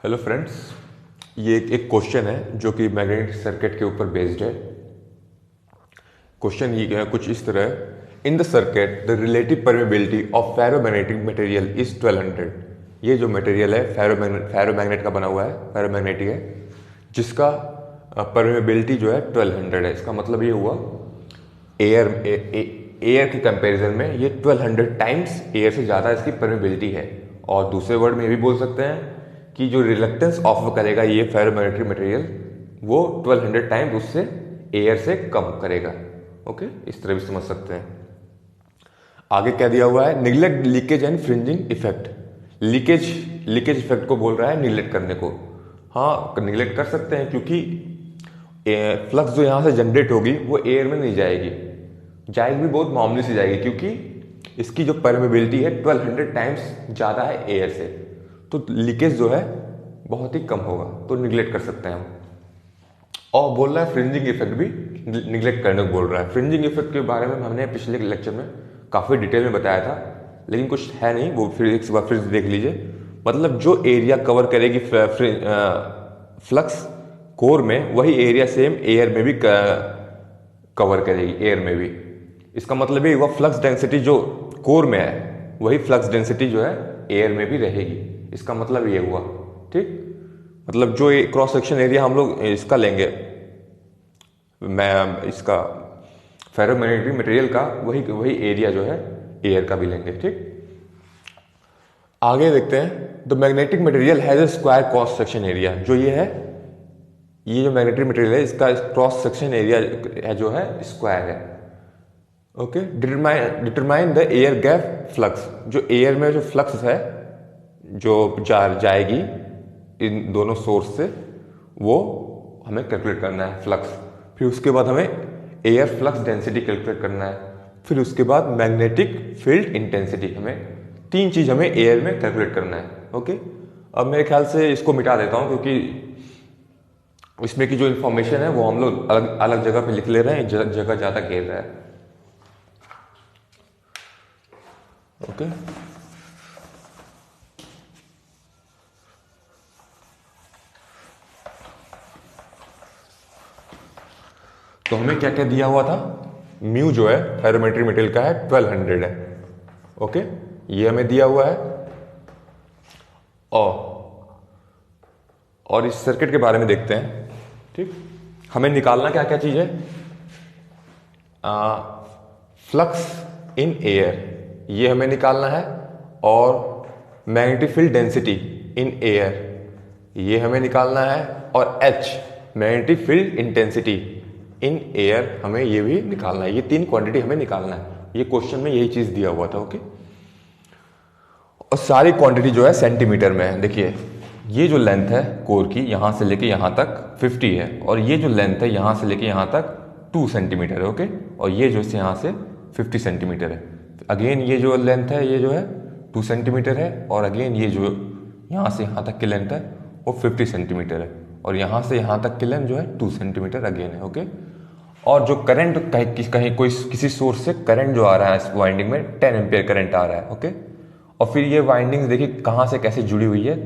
Hello friends, ये एक question है जो कि मैग्नेटिक सर्किट के ऊपर बेस्ड है। क्वेश्चन ये है कुछ इस तरह है। In the circuit the relative permeability of ferromagnetic material is 1200। ये जो मटेरियल है फेरोमैग्नेट का बना हुआ है, फेरोमैग्नेटिक है, जिसका परमेबिलिटी जो है 1200 है। इसका मतलब ये हुआ एयर एयर के कंपैरिजन में ये 1200 टाइम्स एयर से ज़्यादा इसकी परमेबिलिटी है। और दूसरे वर्ड में ये भी बोल सकते हैं कि जो रिलक्टेंस ऑफर करेगा ये फेरोमैग्नेटिक मटेरियल, वो 1200 टाइम्स उससे एयर से कम करेगा। ओके, इस तरह भी समझ सकते हैं। आगे क्या दिया हुआ है, neglect leakage and fringing effect. Leakage effect को बोल रहा है निगलेक्ट करने को। हाँ, निगलेक्ट कर सकते हैं क्योंकि फ्लक्स जो यहाँ से जनरेट होगी वो एयर में नहीं जाएगी, जाएगी भी बहुत मामूली सी जाएगी, क्योंकि इसकी जो परमेबिलिटी है 1200 टाइम्स ज़्यादा है एयर से। तो लीकेज जो है बहुत ही कम होगा, तो निगलेक्ट कर सकते हैं हम। और बोल रहा है फ्रिंजिंग इफेक्ट भी निगलेक्ट करने को बोल रहा है। फ्रिंजिंग इफेक्ट के बारे में हमने पिछले लेक्चर में काफ़ी डिटेल में बताया था, लेकिन कुछ है नहीं, वो फिर एक बार फिर देख लीजिए। मतलब जो एरिया कवर करेगी फ्लक्स कोर में, वही एरिया सेम एयर में भी कवर करेगी, एयर में भी। इसका मतलब ये हुआ फ्लक्स डेंसिटी जो कोर में है वही फ्लक्स डेंसिटी जो है एयर में भी रहेगी। इसका मतलब ये हुआ, ठीक। मतलब जो क्रॉस सेक्शन एरिया हम लोग इसका लेंगे, मैं इसका फेरोमैग्नेटिक मटेरियल का, वही एरिया जो है एयर का भी लेंगे, ठीक। आगे देखते हैं, the magnetic material has a square cross section area. जो ये है, ये जो मैग्नेटिक मटेरियल है इसका क्रॉस सेक्शन एरिया है जो है स्क्वायर है। Okay, determine the air gap flux. जो एयर में जो फ्लक्स है जो जाएगी इन दोनों सोर्स से, वो हमें कैलकुलेट करना है फ्लक्स। फिर उसके बाद हमें एयर फ्लक्स डेंसिटी कैलकुलेट करना है। फिर उसके बाद मैग्नेटिक फील्ड इंटेंसिटी। हमें तीन चीज हमें एयर में कैलकुलेट करना है। ओके, अब मेरे ख्याल से इसको मिटा देता हूं, क्योंकि इसमें की जो इन्फॉर्मेशन है वो हम लोग अलग अलग जगह पे लिख ले रहे हैं, जगह ज्यादा घेर रहा है। ओके, तो हमें क्या क्या दिया हुआ था, म्यू जो है फेरोमेट्रिक मटेरियल का है 1200 है। ओके, ये हमें दिया हुआ है। और इस सर्किट के बारे में देखते हैं, ठीक। हमें निकालना क्या क्या चीज है, फ्लक्स इन एयर ये हमें निकालना है, और magnetic field density in air ये हमें निकालना है, और H magnetic field intensity in air हमें ये भी निकालना है। ये तीन क्वांटिटी हमें निकालना है। ये क्वेश्चन में यही चीज दिया हुआ था। ओके, और सारी क्वांटिटी जो है सेंटीमीटर में है। देखिए, ये जो लेंथ है कोर की यहां से लेके यहां तक 50 है, और ये जो लेंथ है यहां से लेके यहां तक 2 सेंटीमीटर है। ओके, और ये जो यहां से 50 सेंटीमीटर है। अगेन ये जो लेंथ है ये जो है 2 सेंटीमीटर है, और अगेन ये जो यहां से यहां तक की लेंथ है वो 50 सेंटीमीटर है, और यहां से यहां तक की लेंथ जो है 2 सेंटीमीटर अगेन है। ओके, और जो करंट कहीं कोई किसी सोर्स से करंट जो आ रहा है इस वाइंडिंग में 10 एम्पियर करंट आ रहा है। ओके, और फिर ये वाइंडिंग देखिए कहां से कैसे जुड़ी हुई है।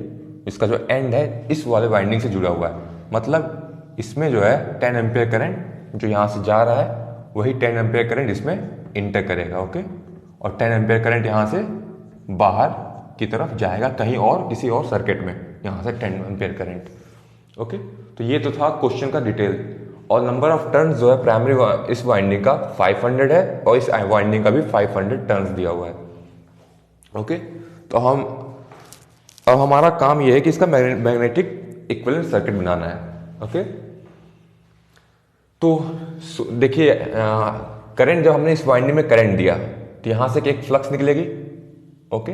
इसका जो एंड है इस वाले वाइंडिंग से जुड़ा हुआ है, मतलब इसमें जो है 10 एम्पियर करंट जो यहां से जा रहा है वही 10 एम्पियर करंट इसमें इंटर करेगा। ओके, और 10 एम्पियर करंट यहां से बाहर की तरफ जाएगा कहीं और किसी और सर्किट में, यहां से 10 एम्पियर करंट। ओके, तो ये तो था क्वेश्चन का डिटेल। और नंबर ऑफ टर्न्स जो है प्राइमरी इस वाइंडिंग का 500 है, और इस वाइंडिंग का भी 500 टर्न्स दिया हुआ है। ओके, तो अब हमारा काम यह है कि इसका मैग्नेटिक इक्विवेलेंट सर्किट बनाना है। ओके, तो देखिए, करंट जब हमने इस वाइंडिंग में करंट दिया तो यहां से एक फ्लक्स निकलेगी। ओके,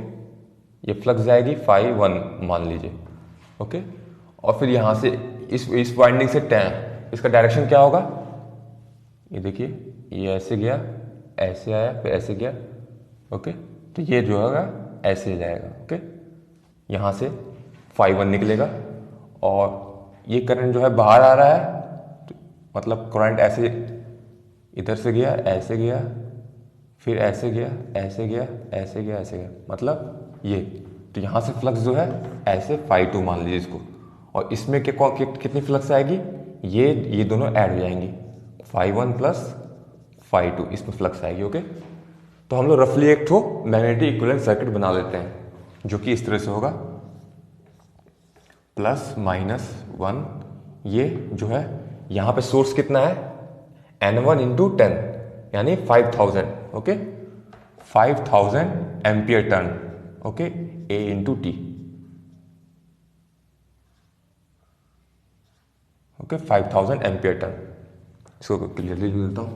ये फ्लक्स जाएगी 5 1 मान लीजिए। ओके, और फिर यहां से इस वाइंडिंग से इसका डायरेक्शन क्या होगा, ये देखिए, ये ऐसे गया, ऐसे आया, फिर ऐसे गया। ओके, तो ये जो होगा ऐसे जाएगा। ओके, यहां से 5 1 निकलेगा, और ये करंट जो है बाहर आ रहा है, तो मतलब करंट ऐसे इधर से गया, ऐसे गया, फिर ऐसे गया, ऐसे गया, ऐसे गया, ऐसे गया, मतलब ये। तो यहाँ से फ्लक्स जो है ऐसे φ2 मान लीजिए इसको, और इसमें कितनी फ्लक्स आएगी, ये दोनों ऐड हो जाएंगी, φ1 प्लस φ2 इसमें फ्लक्स आएगी। ओके, तो हम लोग रफली एक ठो मैग्नेटिक इक्विवेलेंट सर्किट बना लेते हैं, जो कि इस तरह से होगा +-1। ये जो है यहाँ पे सोर्स कितना है, N1 × 10 यानी 5000। Okay, 5000 ampere turn. Okay, A × T। Okay, 5000 ampere turn. इसको क्लियरली लिख देता हूँ।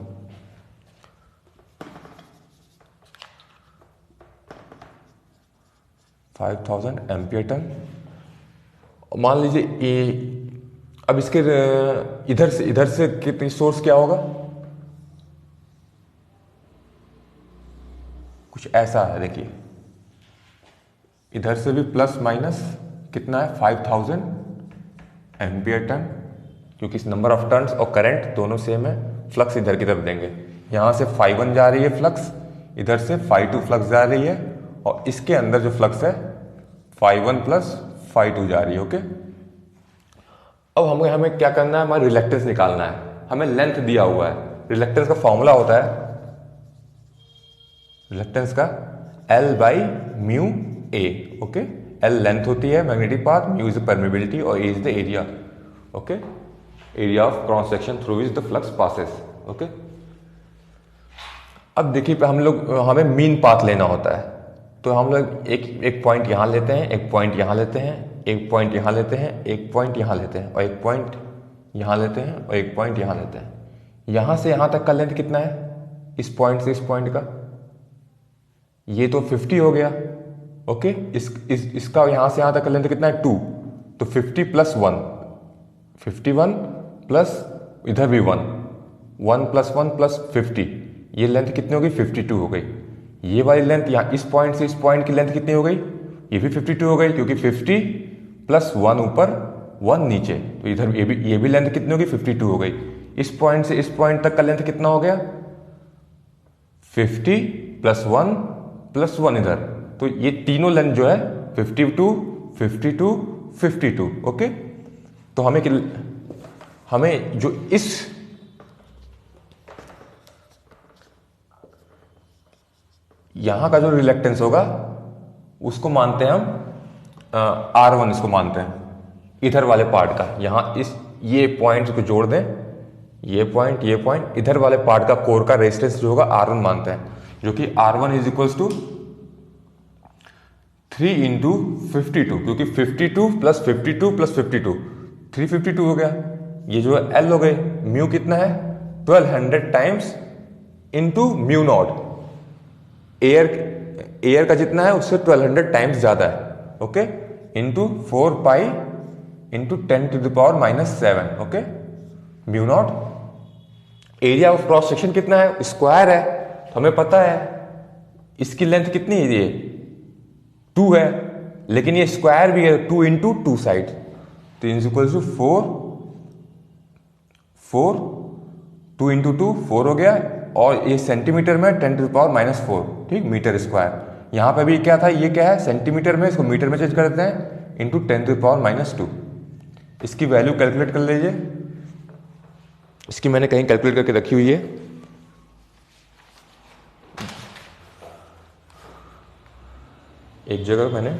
Ampere turn. मान लीजिए ए, अब इसके इधर से कितनी सोर्स क्या होगा, कुछ ऐसा है। देखिए इधर से भी प्लस माइनस कितना है, 5000 एम्पियर टर्न, क्योंकि इस नंबर ऑफ टर्न्स और करंट दोनों सेम है। फ्लक्स इधर की तरफ देंगे, यहां से φ1 जा रही है फ्लक्स, इधर से φ2 फ्लक्स जा रही है, और इसके अंदर जो फ्लक्स है φ1 प्लस φ2 जा रही है। ओके, अब हमें क्या करना है, हमारा रिलेक्टेंस निकालना है। हमें लेंथ दिया हुआ है, रिलेक्टेंस का फॉर्मूला होता है, रिलेक्टेंस का L/μA। ओके, L लेंथ होती है magnetic path, μ is the permeability और A is the area. Okay, area of cross section through which the flux passes. Okay, अब देखिए हमें मीन पाथ लेना होता है, तो हम लोग एक पॉइंट यहां लेते हैं, एक पॉइंट यहां लेते हैं, एक पॉइंट यहां लेते हैं, एक पॉइंट यहां लेते हैं, और एक पॉइंट यहां लेते हैं, और एक पॉइंट यहां लेते हैं। यहां से यहां तक का लेंथ कितना है, इस पॉइंट से इस पॉइंट का, ये तो 50 हो गया। ओके, इसका यहां से यहां तक का लेंथ कितना है, 2। तो 50 + 1, 51 प्लस इधर भी 1, 1 + 1 + 50, ये लेंथ कितनी हो गई, 52 हो गई। ये वाली लेंथ यहाँ इस पॉइंट से इस पॉइंट की लेंथ कितनी हो गई, ये भी 52 हो गई, क्योंकि 50 + 1 ऊपर 1 नीचे, तो इधर ये भी लेंथ कितनी होगी, 52 हो गई। इस पॉइंट से इस पॉइंट तक का लेंथ कितना हो गया, 50 + 1 + 1 इधर, तो ये तीनों लेंथ जो है 52, 52, 52। ओके, तो हमें जो इस यहां का जो रिलेक्टेंस होगा उसको मानते हैं हम R1, इसको मानते हैं इधर वाले पार्ट का। यहां ये पॉइंट को जोड़ दें, ये पॉइंट इधर वाले पार्ट का कोर का रेजिस्टेंस जो होगा R1 मानते हैं, जो कि R1 = 3 × 52, क्योंकि 52 + 52 + 52 352 हो गया। ये जो है L हो गए, म्यू कितना है, 1200 टाइम्स इंटू μ0। एयर का जितना है उससे 1200 टाइम्स ज्यादा है। Okay, into 4π × 10⁻⁻⁷। Okay, μ0। Area of cross section कितना है, स्क्वायर है, तो hमें पता है इसकी लेंथ कितनी है, ये 2 है, लेकिन ये स्क्वायर भी है, 2 × 2 साइड, तो = 4 2 × 2 4 हो गया, और ये सेंटीमीटर में 10⁻⁴, ठीक, मीटर स्क्वायर। यहां पे भी क्या था, ये क्या है, सेंटीमीटर में, इसको मीटर में चेंज कर देते हैं, इंटू 10⁻⁻²। इसकी वैल्यू कैलकुलेट कर लीजिए, इसकी मैंने कहीं कैलकुलेट करके रखी हुई है। एक जगह मैंने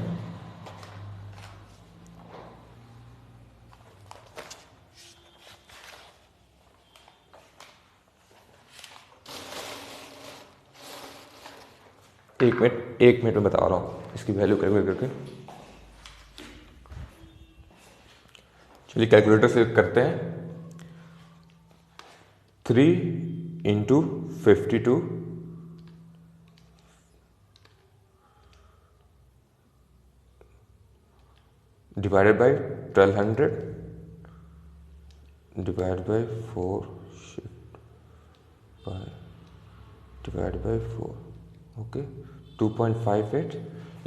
एक मिनट में बता रहा हूं इसकी वैल्यू कैलकुलेट करके। चलिए कैलकुलेटर से करते हैं, 3 × 52 divided by 1200 divide by 4 divide by 4। Okay, 2.58,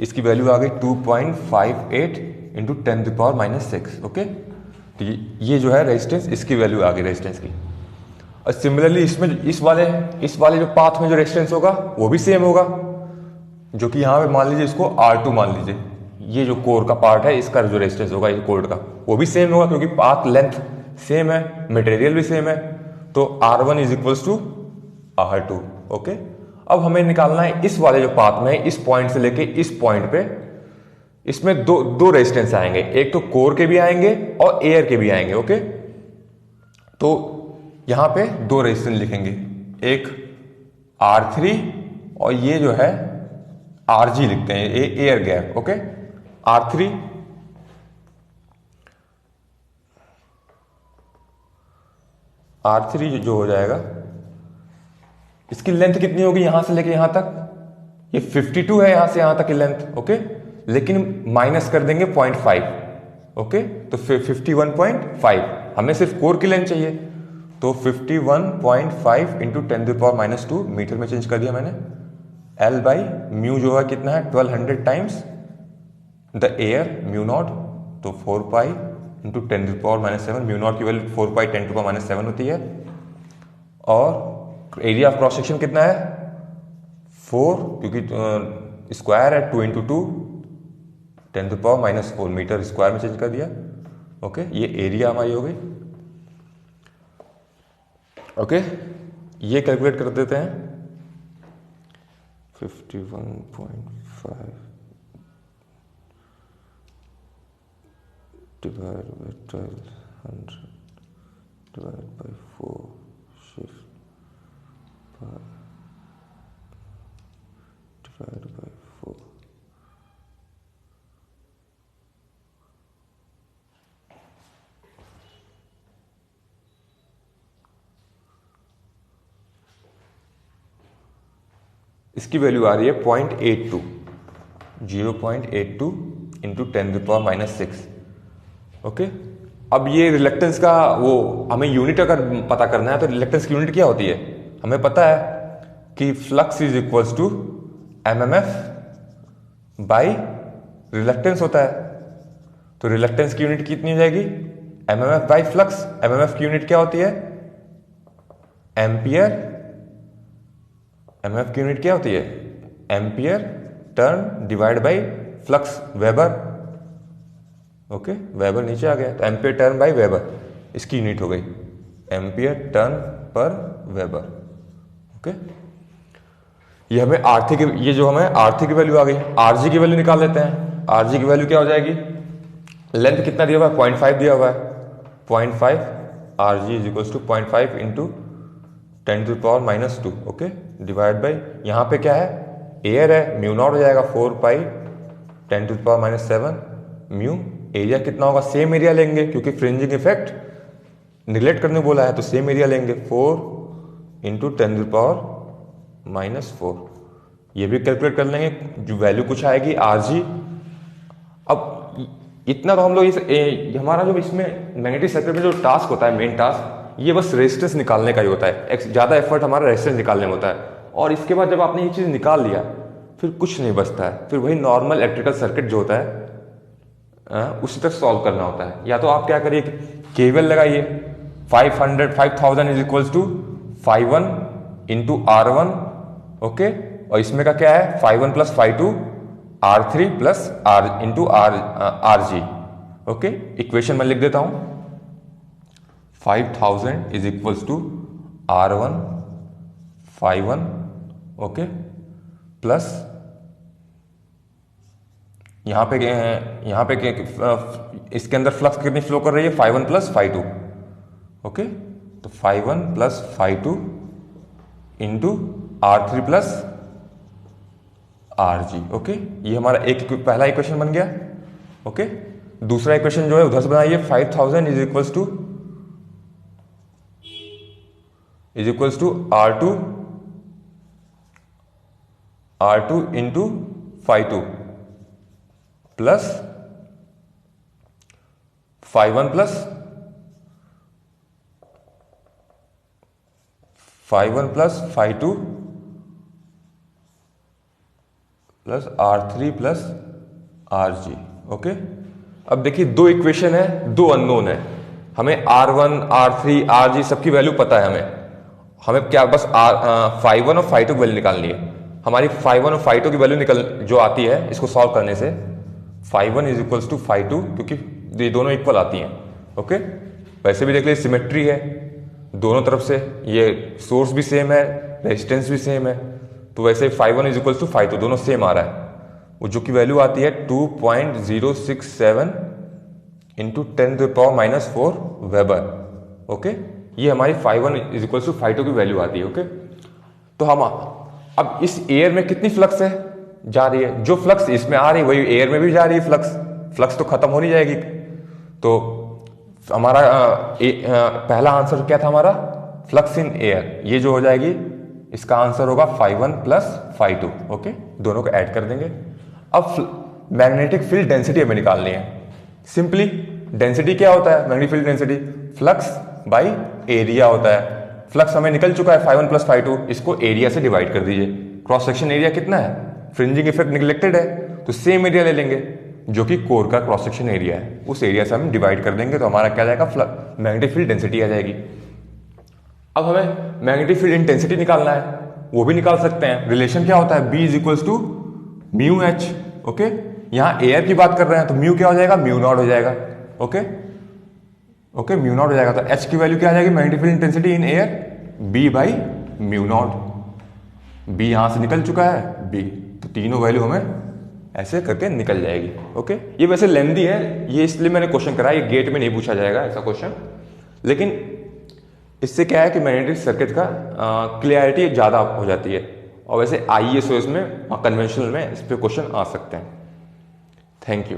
इसकी वैल्यू आ गई 2.58 × 10⁻⁻⁶। ओके, तो ये जो है रेजिस्टेंस, इसकी वैल्यू आ गई रेजिस्टेंस की। और सिमिलरली इसमें इस वाले जो पाथ में जो रेजिस्टेंस होगा वो भी सेम होगा, जो कि यहां पे मान लीजिए इसको R2 मान लीजिए, ये जो कोर का पार्ट है इसका जो रेजिस्टेंस होगा ये कोर का वो भी सेम होगा, क्योंकि पाथ लेंथ सेम है, मटेरियल भी सेम है, तो R1 is equals to R2। Okay, अब हमें निकालना है इस वाले जो पाथ में इस पॉइंट से लेके इस पॉइंट पे, इसमें दो रेजिस्टेंस आएंगे, एक तो कोर के भी आएंगे और एयर के भी आएंगे। ओके, तो यहां पे दो रेजिस्टेंस लिखेंगे, एक R3 और ये जो है RG लिखते हैं, ये एयर गैप। ओके, R3 जो हो जाएगा, इसकी लेंथ कितनी होगी यहां से लेके यहां तक, ये 52 है यहां से यहां तक की लेंथ। ओके, लेकिन माइनस कर देंगे 0.5। ओके, तो 51.5, हमें सिर्फ कोर की लेंथ चाहिए, तो 51.5 इंटू 10⁻² मीटर में चेंज कर दिया मैंने। L बाई म्यू जो है कितना है 1200 times the air mu naught, तो 4 पाई इंटू 10⁻⁷, म्यू नॉट की वैल्यू 4 पाई 10⁻⁷ होती है। और एरिया ऑफ क्रॉस सेक्शन कितना है 4, क्योंकि स्क्वायर है 2 इंटू 2 10⁻⁴ मीटर स्क्वायर में चेंज कर दिया। ओके, ये एरिया हमारी हो गई। ओके, ये कैलकुलेट कर देते हैं, 51.5 divide by 1200 divide by 4 shift divide by 4। इसकी वैल्यू आ रही है 0.82, 0.82 इंटू 10⁻⁶। ओके, अब ये रिलक्टेंस का वो हमें यूनिट अगर पता करना है तो रिलक्टेंस की यूनिट क्या होती है, हमें पता है कि flux is equals to MMF by reluctance होता है। तो रिलक्टेंस की यूनिट कितनी हो जाएगी, MMF बाई फ्लक्स। MMF की यूनिट क्या होती है, एम्पियर। MMF की यूनिट क्या होती है, ampere turn divide by flux, weber. Okay, weber नीचे आ गया, तो एम्पियर टर्न बाई वेबर इसकी यूनिट हो गई, एम्पियर टर्न पर वेबर। ओके, ये हमें आरथी की, ये जो हमें आरथी की वैल्यू आ गई। आरजी की वैल्यू निकाल लेते हैं। आरजी की वैल्यू क्या हो जाएगी, लेंथ कितना दिया हुआ है 0.5 दिया हुआ है, 0.5 RG is equals to 0.5 into 10⁻⁻²। Okay, divide by यहाँ पे क्या है, एयर है, म्यू नॉट हो जाएगा 4 पाई 10⁻⁷ म्यू। एरिया कितना होगा, सेम एरिया लेंगे क्योंकि फ्रिंजिंग इफेक्ट निगलेक्ट करने बोला है, तो सेम एरिया लेंगे 4 इंटू 10⁻⁻⁴। ये भी कैलकुलेट कर लेंगे, जो वैल्यू कुछ आएगी आरजी। अब इतना तो हम लोग हमारा जो इसमें मैग्नेटिक सर्किट में जो टास्क होता है, मेन टास्क, ये बस रेजिस्टेंस निकालने का ही होता है। ज़्यादा एफर्ट हमारा रेजिस्टेंस निकालने में होता है, और इसके बाद जब आपने ये चीज़ निकाल लिया फिर कुछ नहीं बचता है, फिर वही नॉर्मल इलेक्ट्रिकल सर्किट जो होता है उसी तक सॉल्व करना होता है। या तो आप क्या करिए, केवीएल लगाइए, 5000 is equals to 51 into R1। Okay, और इसमें का क्या है 51 plus 52 R3 plus R into RG। Okay, equation में लिख देता हूं, 5000 is equals to R1 51। Okay, plus यहाँ पे इसके अंदर फ्लक्स कितनी फ्लो कर रही है 51 प्लस 52। ओके, तो 51 plus 52 into R3 plus RG। Okay, ये हमारा पहला इक्वेशन बन गया। ओके, दूसरा इक्वेशन जो है उधर से बनाइए, 5000 is equals to R2 into 52 plus 51 plus 52 plus R3 plus RG। Okay, अब देखिए दो इक्वेशन है, दो अननोन है, हमें R1 R3 RG सबकी वैल्यू पता है। हमें क्या बस 51 और 52 की वैल्यू निकालनी है। हमारी 51 और 52 की वैल्यू जो आती है इसको सॉल्व करने से φ1 इज इक्वल्स टू φ2, क्योंकि ये दोनों इक्वल आती हैं। ओके, वैसे भी देख लीजिए सिमेट्री है दोनों तरफ से, ये सोर्स भी सेम है, रेजिस्टेंस भी सेम है, तो वैसे φ1 इज इक्वल्स टू φ2 दोनों सेम आ रहा है, वो जो कि वैल्यू आती है 2.067 इंटू 10⁻⁻4 वेबर। ओके, ये हमारी φ1 इज इक्वल्स टू φ2 की वैल्यू आती है। ओके, तो हम अब इस एयर में कितनी फ्लक्स है जा रही है, जो फ्लक्स इसमें आ रही है वही एयर में भी जा रही है। फ्लक्स तो खत्म हो नहीं जाएगी। तो हमारा पहला आंसर क्या था हमारा, फ्लक्स इन एयर, ये जो हो जाएगी इसका आंसर होगा φ1 प्लस φ2। ओके, दोनों को ऐड कर देंगे। अब मैग्नेटिक फील्ड डेंसिटी हमें निकालनी है। सिंपली डेंसिटी क्या होता है, magnetic field density flux by area होता है। फ्लक्स हमें निकल चुका है φ1 प्लस φ2, इसको एरिया से डिवाइड कर दीजिए। क्रॉस सेक्शन एरिया कितना है, फ्रिंजिंग इफेक्ट निगलेक्टेड है, तो सेम एरिया ले लेंगे जो कि कोर का क्रॉस सेक्शन एरिया है, उस एरिया से हम डिवाइड कर देंगे, तो हमारा क्या जाएगा, मैग्नेटिक फील्ड डेंसिटी आ जाएगी। अब हमें मैग्नेटिक फील्ड इंटेंसिटी निकालना है, वो भी निकाल सकते हैं। रिलेशन क्या होता है, B is equals to mu H. Okay, यहां एयर की बात कर रहे हैं तो म्यू क्या हो जाएगा, म्यू नॉट हो जाएगा। ओके, म्यू नॉट हो जाएगा, तो एच की वैल्यू क्या आ जाएगी, magnetic field intensity in air B by mu naught. B यहां से निकल चुका है B, तो तीनों वैल्यू हमें ऐसे करके निकल जाएगी। ओके, ये वैसे लेंदी है, ये इसलिए मैंने क्वेश्चन करा, ये गेट में नहीं पूछा जाएगा ऐसा क्वेश्चन, लेकिन इससे क्या है कि मैग्नेटिक सर्किट का क्लियरिटी ज़्यादा हो जाती है, और वैसे IES में कन्वेंशनल में इस पे क्वेश्चन आ सकते हैं। Thank you.